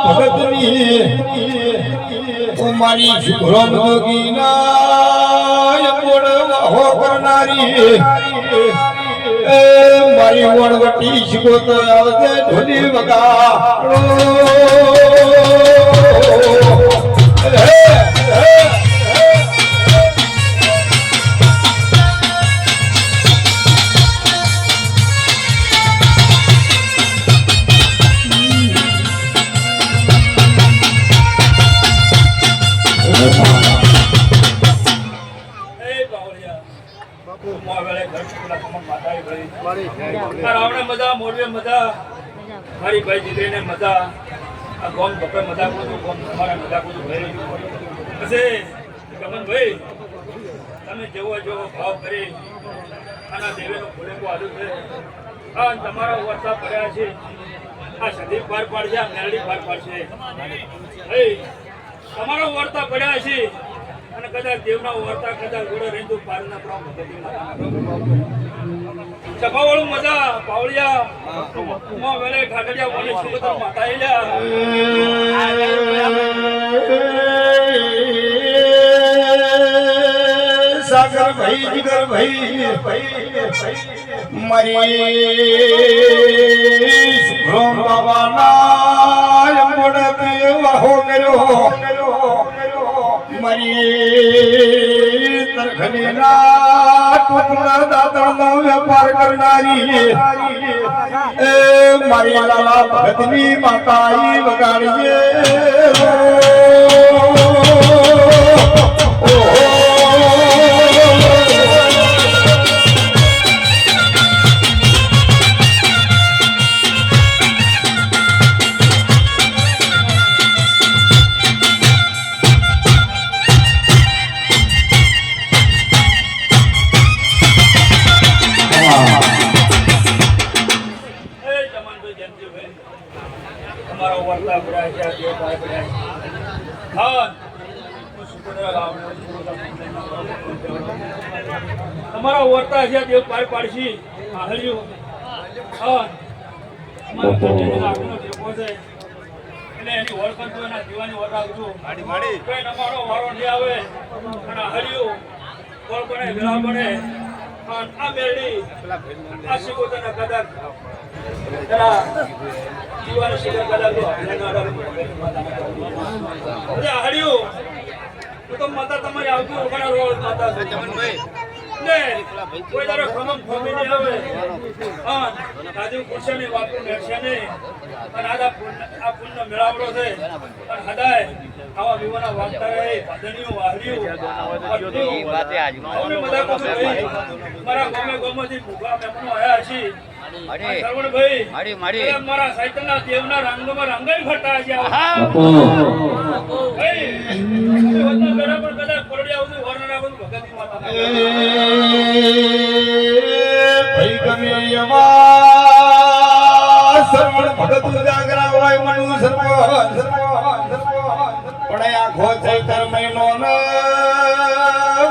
ભગતની મારી શુભ્રમ હો કરનારી મારી વણવટી શિકોતો આવતે ઢોલી વગાડો મારી ભાઈ દીકરીને મજા આ ગોમ બપે મજા કરું ગોમ તમારે મજા કરું ભાઈ પછી ગમનભાઈ તમે જેવો જેવો ભાવ કરી આના દેવેનો ખોલેકો આવ્યું છે આ તમારા વર્તા પડ્યા છે આ સદી પાર પાડશે આ મેરડી પાર પાડશે તમારો વર્તા પડ્યા છે અને કદાચ દેવના વર્તા કદાચ જોડે રહીતું પારના પ્રામ સભાવાળું મજા પાવળિયા માં વેલે ઠાકરિયા બોલે સુગતર માતા એલ્યા સાગર ભાઈ જીગર ભાઈ મારી સુભ્રમ બાબાના મોડતે વાહો મેલો મારી તરખડીના ટુકડા દાતણનો વેપાર કરનારી મારી લાલા ભગતની માતાઈ વગાડીએ તમારા વર્તા છે દેવ પાર પાડશી હળ્યું એની ઓળખાણ તો એના દીવાની વટાવજો કોઈ અમારો વારો નહીં આવે અને હળ્યું કોણ બને વેળા બને આ મેરડી આ શિકોતરના કદાચ એના દીવાની શિકાર કદાચ હળ્યું તો માતા તમારી આવતું ઓગણા રોડ માતા ને કોઈ તારો ખમમ ખમી નહીં આવે હા રાજુ કુશે ને વાપુ મેળશે ને અને આ પુણ્ય મેળાવડો છે અને હદાય આવા વિવાના વાગતા રહે પાદણીઓ વાહરીઓ વાતે આજમાં બધા કહું ભાઈ મારા ગામે ગામમાંથી ભૂખા મહેમાનો આયા છે શ્રવણભાઈ મારા સાહિત્યના દેવના રંગમાં રંગાઈ ફરતા છે ભગત ઉજાગરા હોય મનુ પણ આખો ચૈતર મહિનો ને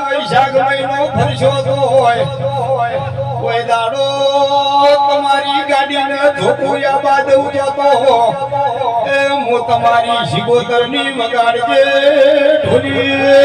વૈશાખ મહિનો ફરશો તો હોય કોઈ દાડો તમારી ગાડીને ધોકુયા બાદ ઉજતો એ હું તમારી શિકોતર ની વગાડજે ઢોલી